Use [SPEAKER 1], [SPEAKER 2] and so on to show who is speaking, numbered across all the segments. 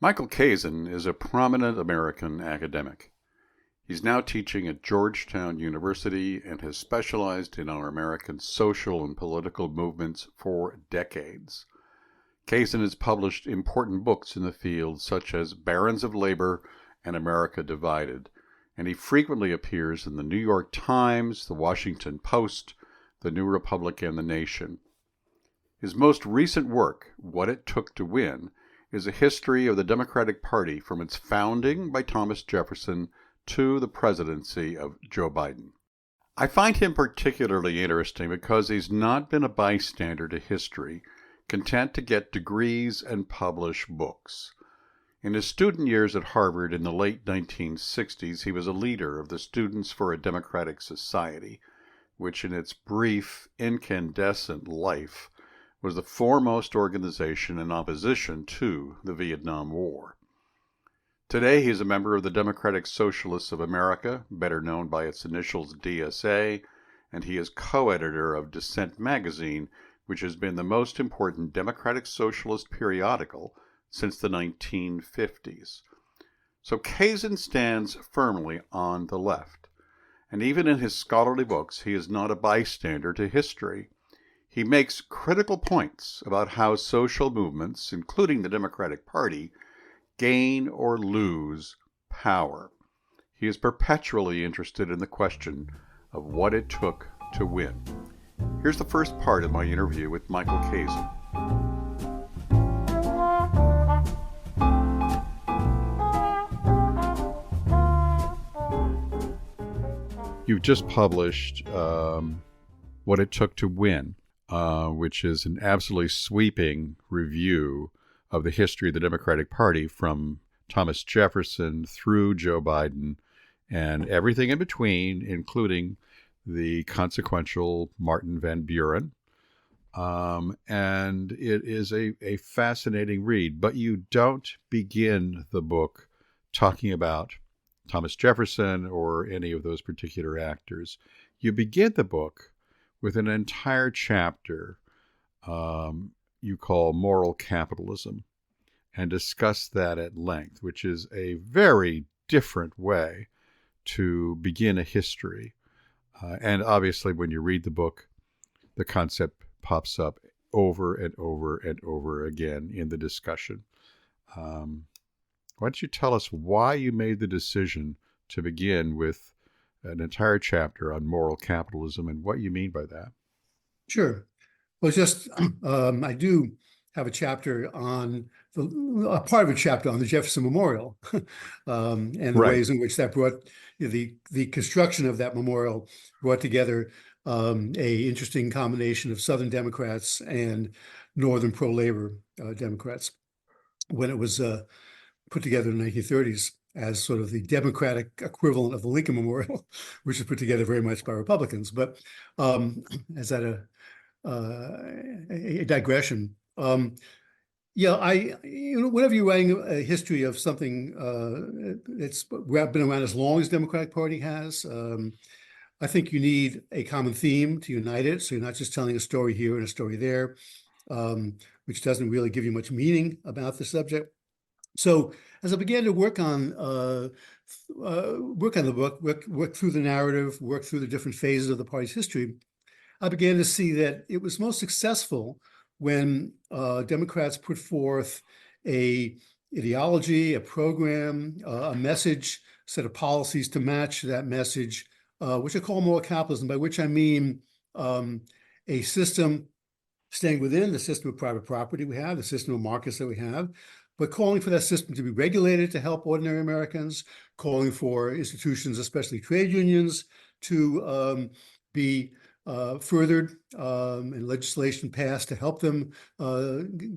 [SPEAKER 1] Michael Kazin is a prominent American academic. He's now teaching at Georgetown University and has specialized in our American social and political movements for decades. Kazin has published important books in the field such as Barons of Labor and America Divided, and he frequently appears in the New York Times, the Washington Post, the New Republic, and the Nation. His most recent work, What It Took to Win, is a history of the Democratic Party from its founding by Thomas Jefferson to the presidency of Joe Biden. I find him particularly interesting because he's not been a bystander to history, content to get degrees and publish books. In his student years at Harvard in the late 1960s, he was a leader of the Students for a Democratic Society, which in its brief, incandescent life was the foremost organization in opposition to the Vietnam War. Today, he is a member of the Democratic Socialists of America, better known by its initials DSA, and he is co-editor of Dissent magazine, which has been the most important democratic socialist periodical since the 1950s. So Kazin stands firmly on the left, and even in his scholarly books, he is not a bystander to history. He makes critical points about how social movements, including the Democratic Party, gain or lose power. He is perpetually interested in the question of what it took to win. Here's the first part of my interview with Michael Kazin. You've just published What It Took to Win, which is an absolutely sweeping review of the history of the Democratic Party from Thomas Jefferson through Joe Biden and everything in between, including the consequential Martin Van Buren. And it is a fascinating read, but you don't begin the book talking about Thomas Jefferson or any of those particular actors. You begin the book with an entire chapter you call Moral Capitalism and discuss that at length, which is a very different way to begin a history. And obviously, when you read the book, the concept pops up over and over and over again in the discussion. Why don't you tell us why you made the decision to begin with an entire chapter on moral capitalism and what you mean by that?
[SPEAKER 2] Sure. Well, just I do have a chapter on a part of a chapter on the Jefferson Memorial and the ways in which that brought the construction of that memorial brought together a interesting combination of Southern Democrats and Northern pro-labor Democrats when it was put together in the 1930s as sort of the Democratic equivalent of the Lincoln Memorial, which was put together very much by Republicans. But as that a digression. Whenever you're writing a history of something that's been around as long as the Democratic Party has, I think you need a common theme to unite it. So you're not just telling a story here and a story there, which doesn't really give you much meaning about the subject. So as I began to work on the book, work through the narrative, work through the different phases of the party's history, I began to see that it was most successful when Democrats put forth a ideology, a program, a message, set of policies to match that message, which I call moral capitalism, by which I mean a system staying within the system of private property we have, the system of markets that we have, but calling for that system to be regulated to help ordinary Americans, calling for institutions, especially trade unions, to be furthered and legislation passed to help them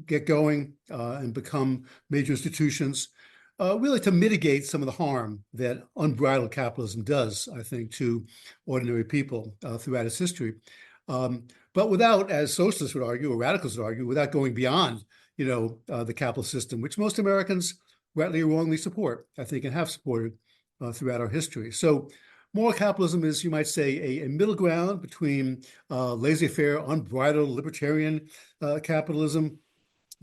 [SPEAKER 2] get going and become major institutions, really to mitigate some of the harm that unbridled capitalism does, I think, to ordinary people throughout its history. But without, as socialists would argue, or radicals would argue, without going beyond, the capitalist system, which most Americans rightly or wrongly support, I think, and have supported throughout our history. So moral capitalism is, you might say, a middle ground between laissez-faire, unbridled libertarian capitalism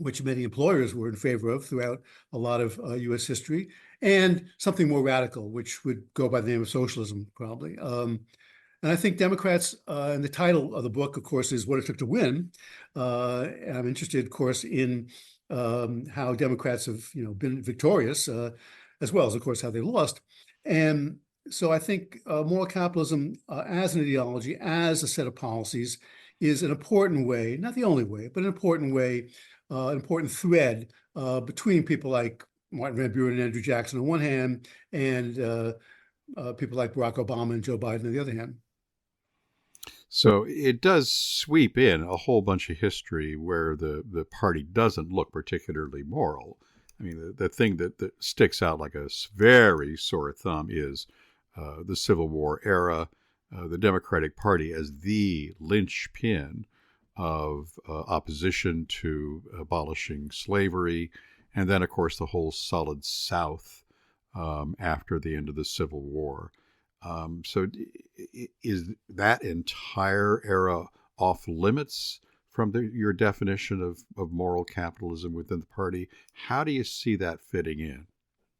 [SPEAKER 2] which many employers were in favor of throughout a lot of U.S. history, and something more radical, which would go by the name of socialism, probably. And I think Democrats, and the title of the book, of course, is What It Took to Win. And I'm interested, of course, in how Democrats have, been victorious, as well as, of course, how they lost. And so I think moral capitalism as an ideology, as a set of policies, is an important way, not the only way, but an important way, an important thread between people like Martin Van Buren and Andrew Jackson on one hand, and people like Barack Obama and Joe Biden on the other hand.
[SPEAKER 1] So it does sweep in a whole bunch of history where the party doesn't look particularly moral. I mean, the thing that sticks out like a very sore thumb is the Civil War era, the Democratic Party as the linchpin of opposition to abolishing slavery, and then, of course, the whole Solid South after the end of the Civil War. So is that entire era off limits from your definition of moral capitalism within the party? How do you see that fitting in?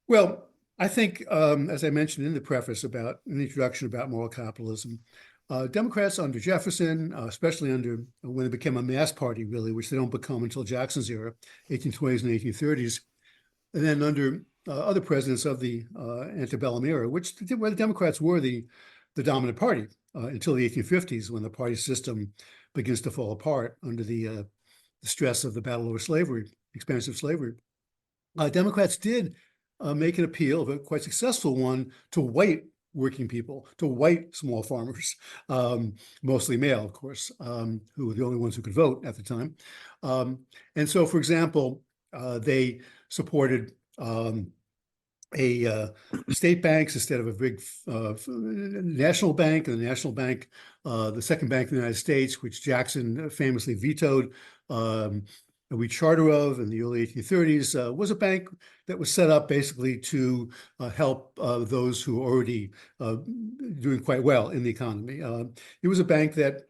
[SPEAKER 2] Well, I think, as I mentioned in the preface in the introduction about moral capitalism, Democrats under Jefferson, especially when it became a mass party, really, which they don't become until Jackson's era, 1820s and 1830s, and then under other presidents of the antebellum era, where the Democrats were the dominant party until the 1850s, when the party system begins to fall apart under the stress of the battle over slavery, expansive slavery. Democrats did make an appeal, a quite successful one, to white working people, to white small farmers, mostly male, of course, who were the only ones who could vote at the time. And so, for example, they supported state banks instead of a big national bank. And the national bank, the second bank in the United States, which Jackson famously vetoed a recharter of in the early 1830s, was a bank that was set up basically to help those who were already doing quite well in the economy. It was a bank that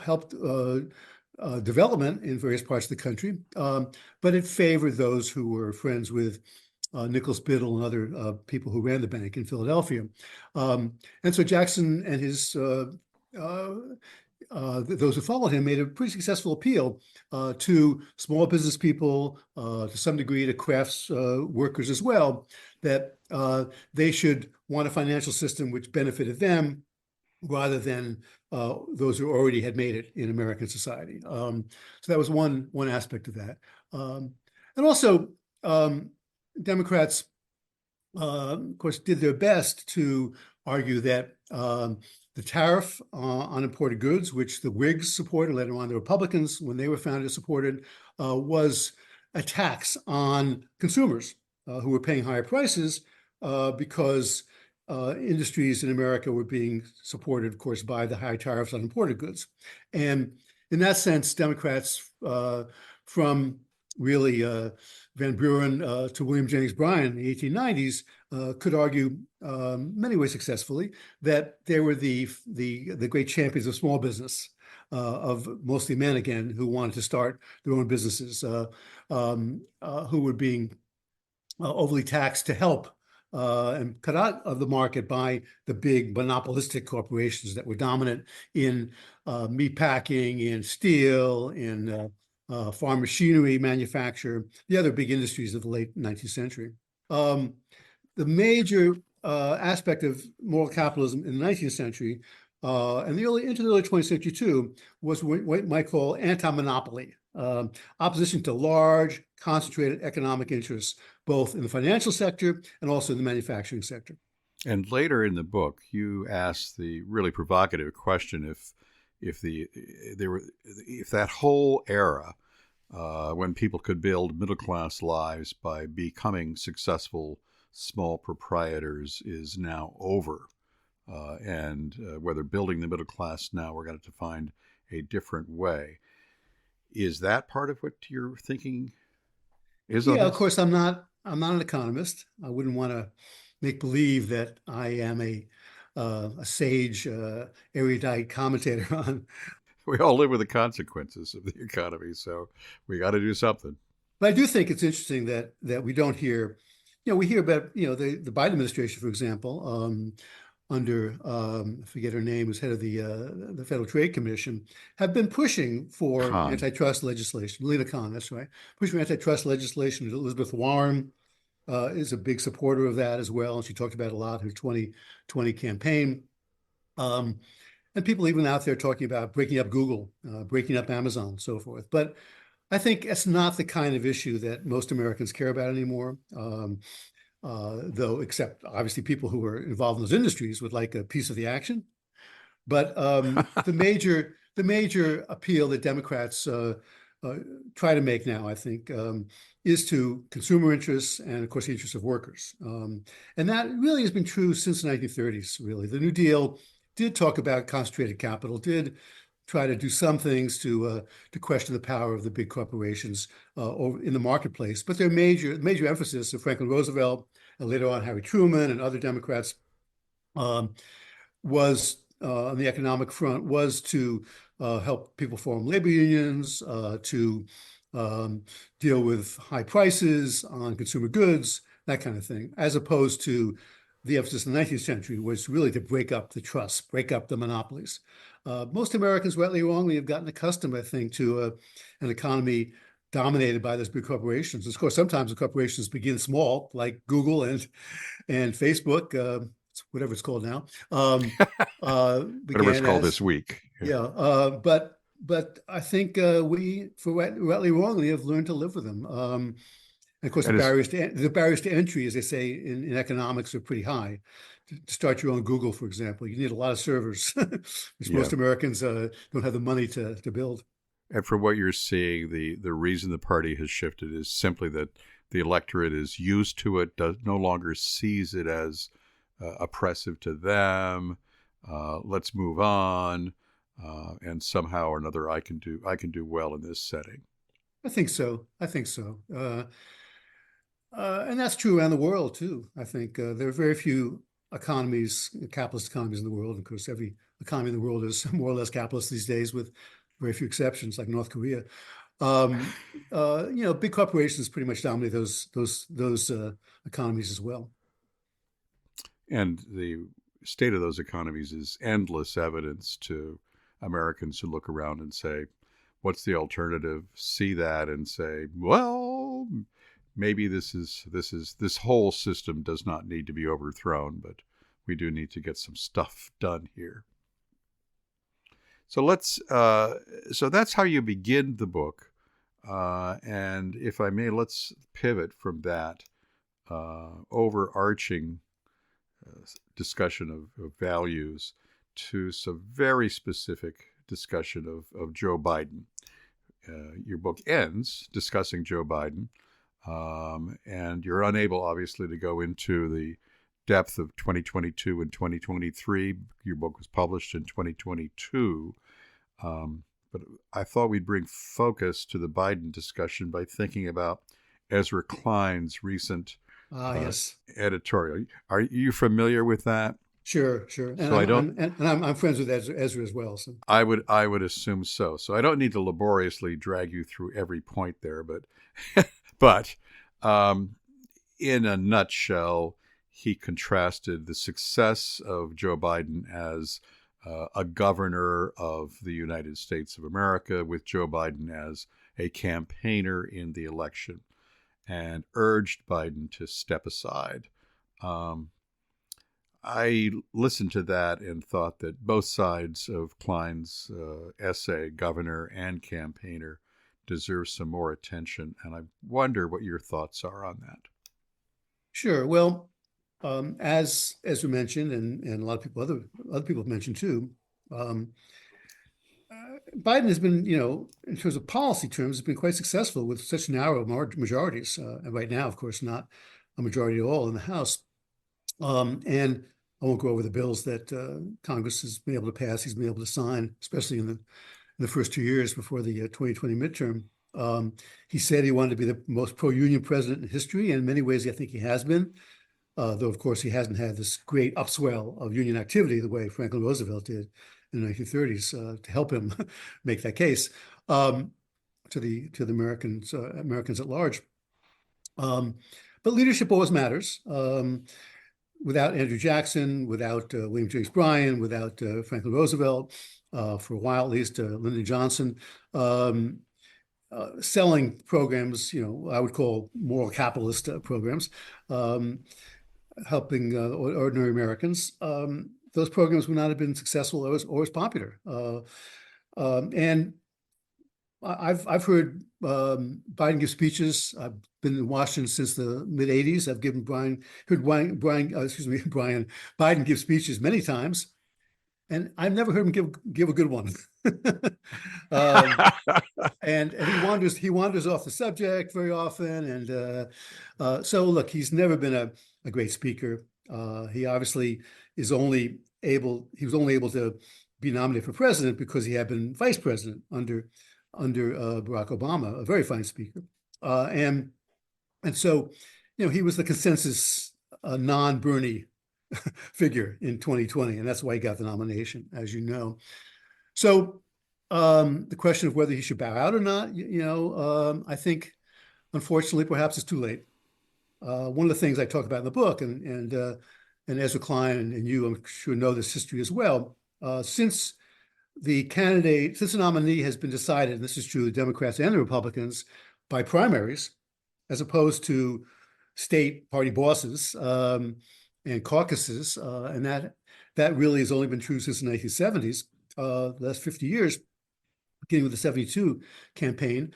[SPEAKER 2] helped development in various parts of the country, but it favored those who were friends with Nicholas Biddle and other people who ran the bank in Philadelphia. And so Jackson and those who followed him made a pretty successful appeal to small business people, to some degree to crafts workers as well, that they should want a financial system which benefited them rather than those who already had made it in American society. So that was one aspect of that. And also, Democrats, of course, did their best to argue that the tariff on imported goods, which the Whigs supported, later on the Republicans, when they were founded, supported, was a tax on consumers who were paying higher prices because industries in America were being supported, of course, by the high tariffs on imported goods. And in that sense, Democrats from really Van Buren to William Jennings Bryan in the 1890s could argue many ways successfully that they were the great champions of small business, of mostly men again, who wanted to start their own businesses, who were being overly taxed to help and cut out of the market by the big monopolistic corporations that were dominant in meat packing, in steel, in farm machinery manufacture, the other big industries of the late 19th century. The major aspect of moral capitalism in the 19th century and into the early 20th century too was what you might call anti-monopoly, opposition to large, concentrated economic interests, both in the financial sector and also in the manufacturing sector.
[SPEAKER 1] And later in the book, you ask the really provocative question: if that whole era, when people could build middle class lives by becoming successful small proprietors, is now over, and whether building the middle class now, we're going to find a different way. Is that part of what you're thinking?
[SPEAKER 2] Yeah, of course, I'm not an economist. I wouldn't want to make believe that I am a sage, erudite commentator on.
[SPEAKER 1] We all live with the consequences of the economy, so we got to do something.
[SPEAKER 2] But I do think it's interesting that we don't hear, we hear about, the Biden administration, for example, under I forget her name, who's head of the Federal Trade Commission, have been pushing for
[SPEAKER 1] Khan.
[SPEAKER 2] antitrust legislation. Lena Khan, that's right, pushing for antitrust legislation. Elizabeth Warren is a big supporter of that as well, and she talked about it a lot in her 2020 campaign. And people even out there talking about breaking up Google, breaking up Amazon, and so forth. But I think it's not the kind of issue that most Americans care about anymore. Though, except obviously people who are involved in those industries would like a piece of the action. But the major appeal that Democrats try to make now, I think, is to consumer interests and, of course, the interests of workers. And that really has been true since the 1930s, really. The New Deal did talk about concentrated capital, did try to do some things to question the power of the big corporations in the marketplace. But their major emphasis of Franklin Roosevelt and later on Harry Truman and other Democrats was on the economic front was to help people form labor unions, to deal with high prices on consumer goods, that kind of thing, as opposed to the emphasis in the 19th century was really to break up the trusts, break up the monopolies. Most Americans, rightly or wrongly, have gotten accustomed, I think, to an economy dominated by those big corporations. Of course, sometimes the corporations begin small, like Google and Facebook, whatever it's called now.
[SPEAKER 1] Whatever it's called this week.
[SPEAKER 2] Yeah, but I think we, for rightly or wrongly, have learned to live with them. And of course, the barriers to entry, as they say in economics, are pretty high. To start your own Google, for example, you need a lot of servers, which most Americans don't have the money to build.
[SPEAKER 1] And from what you're seeing, the reason the party has shifted is simply that the electorate is used to it, no longer sees it as oppressive to them. Let's move on, and somehow or another, I can do well in this setting.
[SPEAKER 2] I think so. And that's true around the world, too. I think there are very few capitalist economies in the world. Of course, every economy in the world is more or less capitalist these days, with very few exceptions, like North Korea. Big corporations pretty much dominate those economies as well.
[SPEAKER 1] And the state of those economies is endless evidence to Americans who look around and say, what's the alternative? See that and say, well, maybe this whole system does not need to be overthrown, but we do need to get some stuff done here. So so that's how you begin the book. And if I may, let's pivot from that overarching discussion of values to some very specific discussion of Joe Biden. Your book ends discussing Joe Biden, and you're unable, obviously, to go into the depth of 2022 and 2023. Your book was published in 2022. But I thought we'd bring focus to the Biden discussion by thinking about Ezra Klein's recent
[SPEAKER 2] yes,
[SPEAKER 1] editorial. Are you familiar with that?
[SPEAKER 2] Sure. And
[SPEAKER 1] so
[SPEAKER 2] I'm friends with Ezra as well. So
[SPEAKER 1] I would assume so. So I don't need to laboriously drag you through every point there, but in a nutshell, he contrasted the success of Joe Biden as a governor of the United States of America with Joe Biden as a campaigner in the election, and urged Biden to step aside. I listened to that and thought that both sides of Klein's essay, governor and campaigner, deserve some more attention. And I wonder what your thoughts are on that.
[SPEAKER 2] Sure. Well, as we mentioned, and a lot of people, other people have mentioned too, Biden has been, in terms of policy terms, has been quite successful with such narrow majorities. And right now, of course, not a majority at all in the House. And I won't go over the bills that Congress has been able to pass. He's been able to sign, especially in the first 2 years before the 2020 midterm. He said he wanted to be the most pro-union president in history, and in many ways, I think he has been. Though, of course, he hasn't had this great upswell of union activity the way Franklin Roosevelt did in the 1930s to help him make that case. to the Americans at large. But leadership always matters. Without Andrew Jackson, without William Jennings Bryan, without Franklin Roosevelt, for a while at least, Lyndon Johnson, selling programs, I would call moral capitalist programs, helping ordinary Americans. Those programs would not have been successful or as popular. And I've heard Biden give speeches. I've been in Washington since the mid '80s. I've heard Bryan Biden give speeches many times, and I've never heard him give a good one. And he wanders off the subject very often. And so look, he's never been a great speaker. He obviously he was only able to be nominated for president because he had been vice president under Barack Obama, a very fine speaker. And so, he was the consensus non-Bernie figure in 2020, and that's why he got the nomination, as you know. So the question of whether he should bow out or not, I think, unfortunately, perhaps it's too late. One of the things I talk about in the book, and Ezra Klein and you, I'm sure, know this history as well, since the nominee has been decided, and this is true of the Democrats and the Republicans, by primaries, as opposed to state party bosses and caucuses, and that really has only been true since the 1970s, the last 50 years, beginning with the 72 campaign.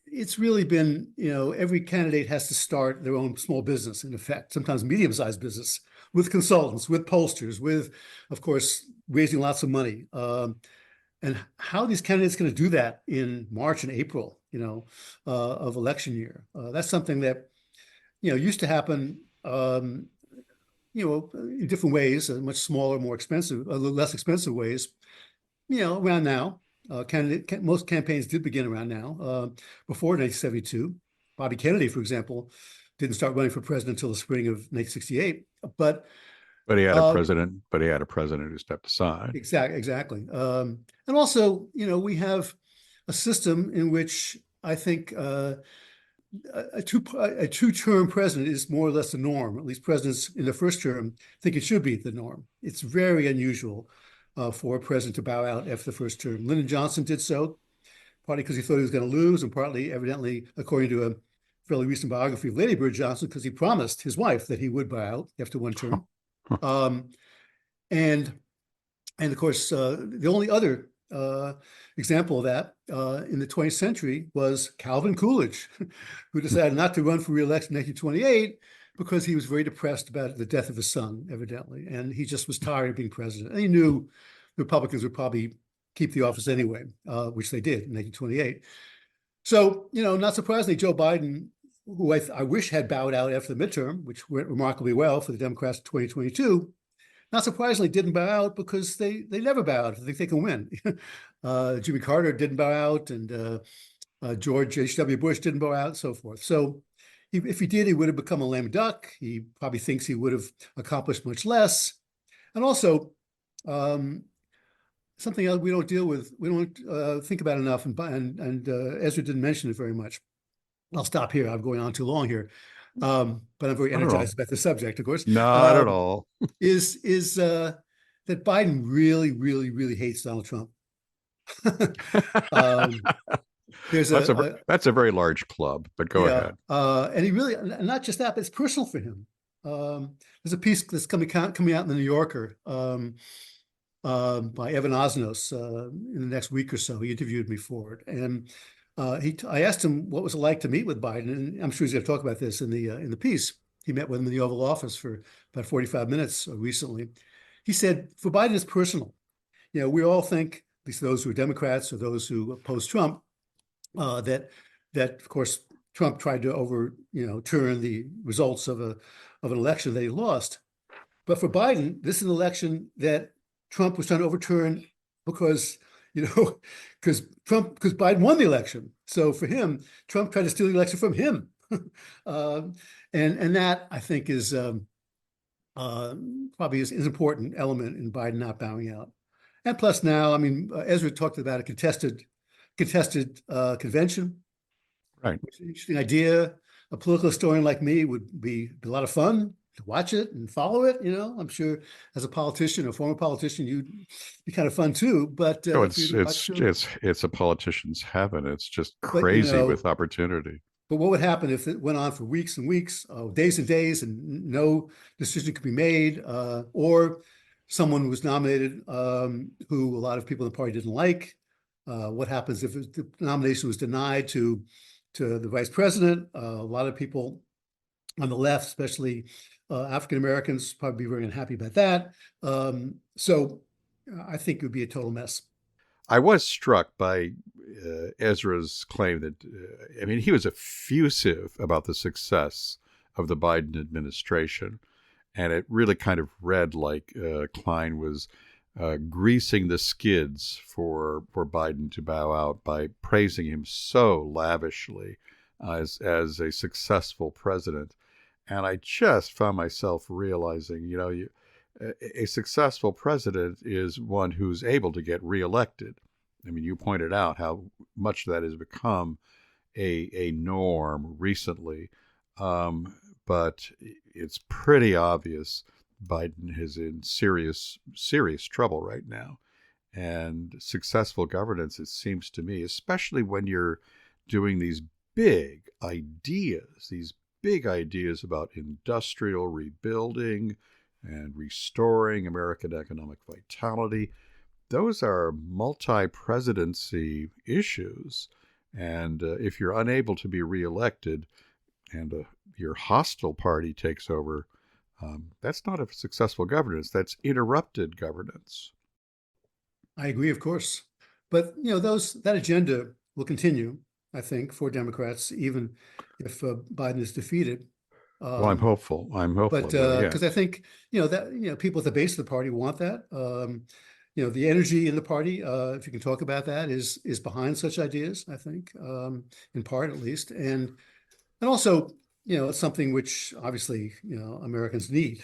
[SPEAKER 2] It's really been, every candidate has to start their own small business, in effect, sometimes medium-sized business, with consultants, with pollsters, with, of course, raising lots of money. And how these candidates going to do that in March and April, of election year? That's something that, used to happen, in different ways, much smaller, more expensive, less expensive ways, around now. Most campaigns did begin around now. Before 1972, Bobby Kennedy, for example, didn't start running for president until the spring of 1968. But
[SPEAKER 1] he had a president. But he had a president who stepped aside.
[SPEAKER 2] Exactly. And also, we have a system in which I think a two-term president is more or less the norm. At least presidents in the first term think it should be the norm. It's very unusual for a president to bow out after the first term. Lyndon Johnson did so, partly because he thought he was going to lose, and partly, evidently, according to a fairly recent biography of Lady Bird Johnson, because he promised his wife that he would bow out after one term. And of course, the only other example of that in the 20th century was Calvin Coolidge, who decided not to run for re-election in 1928 because he was very depressed about the death of his son, evidently, and he just was tired of being president. And he knew the Republicans would probably keep the office anyway, which they did in 1928. So, not surprisingly, Joe Biden, who I wish had bowed out after the midterm, which went remarkably well for the Democrats in 2022, not surprisingly didn't bow out because they never bow out. They think they can win. Jimmy Carter didn't bow out, and George H.W. Bush didn't bow out, and so forth. So if he did, he would have become a lame duck. He probably thinks he would have accomplished much less. And also, something else we don't deal with, we don't think about enough, and Ezra didn't mention it very much. I'll stop here. I'm going on too long here. But I'm very energized about the subject, of course.
[SPEAKER 1] Not at all.
[SPEAKER 2] Is that Biden really, really, really hates Donald Trump.
[SPEAKER 1] That's a very large club, but go ahead.
[SPEAKER 2] And he really, not just that, but it's personal for him. There's a piece that's coming out in the New Yorker by Evan Osnos in the next week or so. He interviewed me for it, and I asked him what was it like to meet with Biden, and I'm sure he's going to talk about this in the piece. He met with him in the Oval Office for about 45 minutes recently. He said, for Biden, it's personal. We all think, at least those who are Democrats or those who oppose Trump, that of course Trump tried to turn the results of an election that he lost. But for Biden, this is an election that Trump was trying to overturn because Biden won the election. So for him, Trump tried to steal the election from him. And that, I think, is probably is an important element in Biden not bowing out. And plus now, Ezra talked about a contested contested convention,
[SPEAKER 1] Right.
[SPEAKER 2] which is an interesting idea. A political historian like me would be a lot of fun to watch it and follow it. I'm sure as a politician, a former politician, you'd be kind of fun too. But
[SPEAKER 1] Oh,
[SPEAKER 2] for you
[SPEAKER 1] it's
[SPEAKER 2] to watch
[SPEAKER 1] it's
[SPEAKER 2] them,
[SPEAKER 1] it's a politician's heaven. It's just
[SPEAKER 2] but
[SPEAKER 1] crazy with opportunity.
[SPEAKER 2] but what would happen if it went on for weeks and weeks, days and days, and no decision could be made, or someone was nominated who a lot of people in the party didn't like? What happens if the nomination was denied to the vice president? A lot of people on the left, especially African Americans, probably be very unhappy about that. So I think it would be a total mess.
[SPEAKER 1] I was struck by Ezra's claim that, I mean, he was effusive about the success of the Biden administration. And it really kind of read like Klein was greasing the skids for Biden to bow out by praising him so lavishly as a successful president. And I just found myself realizing, a successful president is one who's able to get reelected. I mean, you pointed out how much that has become a norm recently, but it's pretty obvious Biden is in serious trouble right now. And successful governance, it seems to me, especially when you're doing these big ideas about industrial rebuilding and restoring American economic vitality. Those are multi-presidency issues. And if you're unable to be reelected and your hostile party takes over, that's not a successful governance. That's interrupted governance.
[SPEAKER 2] I agree, of course. But that agenda will continue, I think, for Democrats, even if Biden is defeated.
[SPEAKER 1] Well, I'm hopeful. I'm hopeful
[SPEAKER 2] But
[SPEAKER 1] about it.
[SPEAKER 2] because I
[SPEAKER 1] Yes.
[SPEAKER 2] think that people at the base of the party want that. The energy in the party, if you can talk about that, is behind such ideas. I think, in part at least, and also, it's something which obviously Americans need.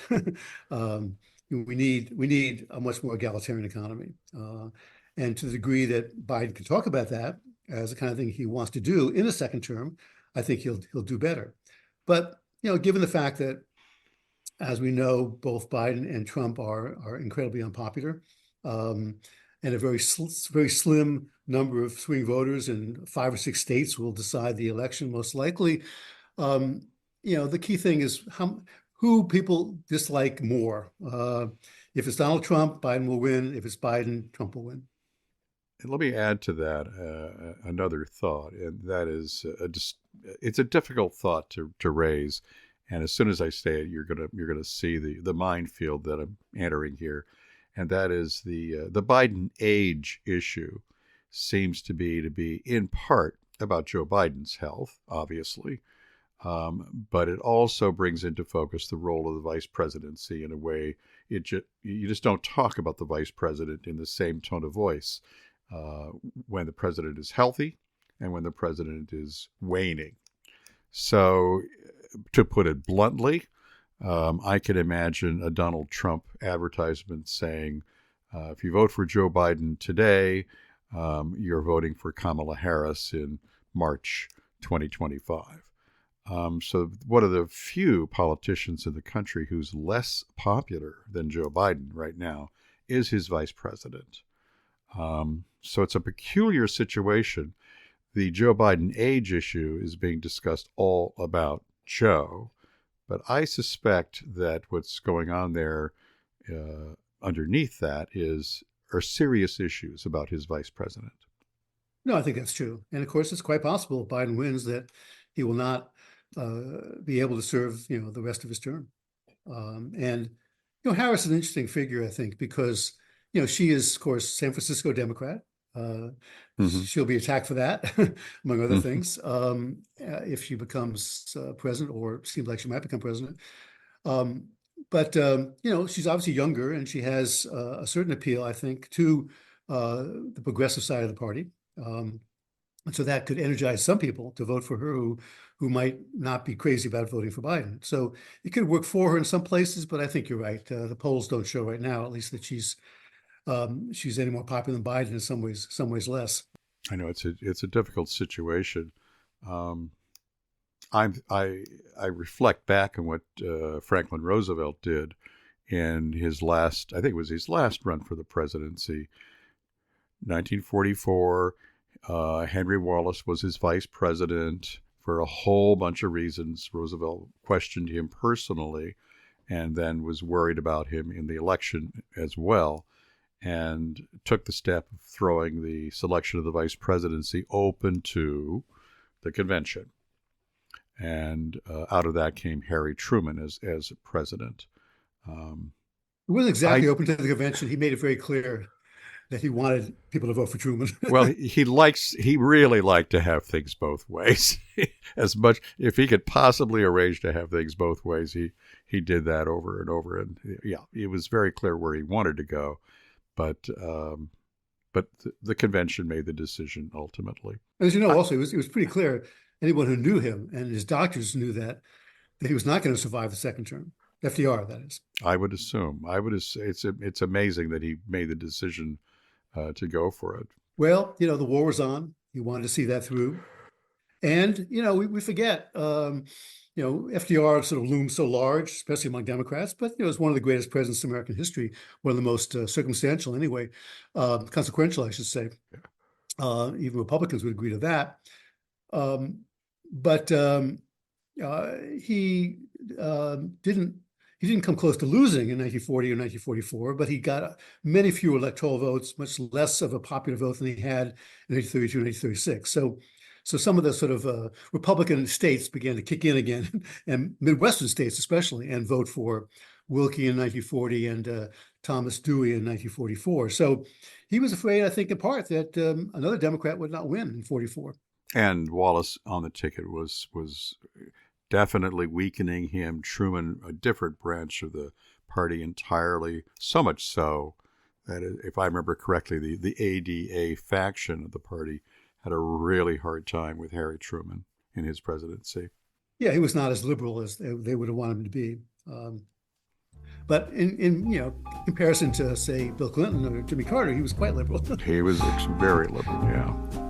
[SPEAKER 2] We need a much more egalitarian economy, and to the degree that Biden can talk about that as the kind of thing he wants to do in a second term, I think he'll do better. But given the fact that, as we know, both Biden and Trump are incredibly unpopular, and a very slim number of swing voters in 5 or 6 states will decide the election most likely. The key thing is who people dislike more. If it's Donald Trump, Biden will win. If it's Biden, Trump will win.
[SPEAKER 1] And let me add to that another thought, and that is it's a difficult thought to raise. And as soon as I say it, you're gonna see the minefield that I'm entering here, and that is the Biden age issue seems to be in part about Joe Biden's health, obviously, but it also brings into focus the role of the vice presidency in a way you just don't talk about the vice president in the same tone of voice when the president is healthy and when the president is waning. So, to put it bluntly, I can imagine a Donald Trump advertisement saying, if you vote for Joe Biden today, you're voting for Kamala Harris in March 2025. So one of the few politicians in the country who's less popular than Joe Biden right now is his vice president. So it's a peculiar situation. The Joe Biden age issue is being discussed all about Joe, but I suspect that what's going on there underneath that are serious issues about his vice president.
[SPEAKER 2] No, I think that's true. And of course, it's quite possible if Biden wins that he will not be able to serve, the rest of his term. And Harris is an interesting figure, I think, because she is, of course, San Francisco Democrat.
[SPEAKER 1] Mm-hmm.
[SPEAKER 2] She'll be attacked for that, among other
[SPEAKER 1] Mm-hmm.
[SPEAKER 2] things, if she becomes president, or seems like she might become president. But she's obviously younger, and she has a certain appeal, I think, to the progressive side of the party. And so that could energize some people to vote for her who might not be crazy about voting for Biden. So it could work for her in some places, but I think you're right. The polls don't show right now, at least, that she's any more popular than Biden. In some ways less.
[SPEAKER 1] I know it's a difficult situation. Um, I reflect back on what Franklin Roosevelt did in his last, I think it was his last run for the presidency, 1944. Henry Wallace was his vice president for a whole bunch of reasons. Roosevelt questioned him personally and then was worried about him in the election as well, and took the step of throwing the selection of the vice presidency open to the convention. And out of that came Harry Truman as president.
[SPEAKER 2] It wasn't exactly open to the convention. He made it very clear that he wanted people to vote for Truman.
[SPEAKER 1] Well, he really liked to have things both ways. As much, if he could possibly arrange to have things both ways, he did that over and over. And yeah, it was very clear where he wanted to go. But the convention made the decision ultimately.
[SPEAKER 2] As you know, also, it was pretty clear, anyone who knew him, and his doctors knew that he was not going to survive the second term. FDR, that is.
[SPEAKER 1] I would assume. It's amazing that he made the decision to go for it.
[SPEAKER 2] Well, the war was on. He wanted to see that through. And, we forget, FDR sort of looms so large, especially among Democrats, but, it's one of the greatest presidents in American history, one of the most circumstantial anyway, consequential, I should say. Even Republicans would agree to that. But he didn't come close to losing in 1940 or 1944, but he got many fewer electoral votes, much less of a popular vote than he had in 1932 and 1936. So some of the sort of Republican states began to kick in again, and Midwestern states especially, and vote for Willkie in 1940 and Thomas Dewey in 1944. So he was afraid, I think, in part, that another Democrat would not win in 44.
[SPEAKER 1] And Wallace on the ticket was definitely weakening him. Truman, a different branch of the party entirely, so much so that, if I remember correctly, the ADA faction of the party had a really hard time with Harry Truman in his presidency.
[SPEAKER 2] Yeah, he was not as liberal as they would have wanted him to be. But in comparison to, say, Bill Clinton or Jimmy Carter, he was quite liberal.
[SPEAKER 1] He was very liberal, yeah.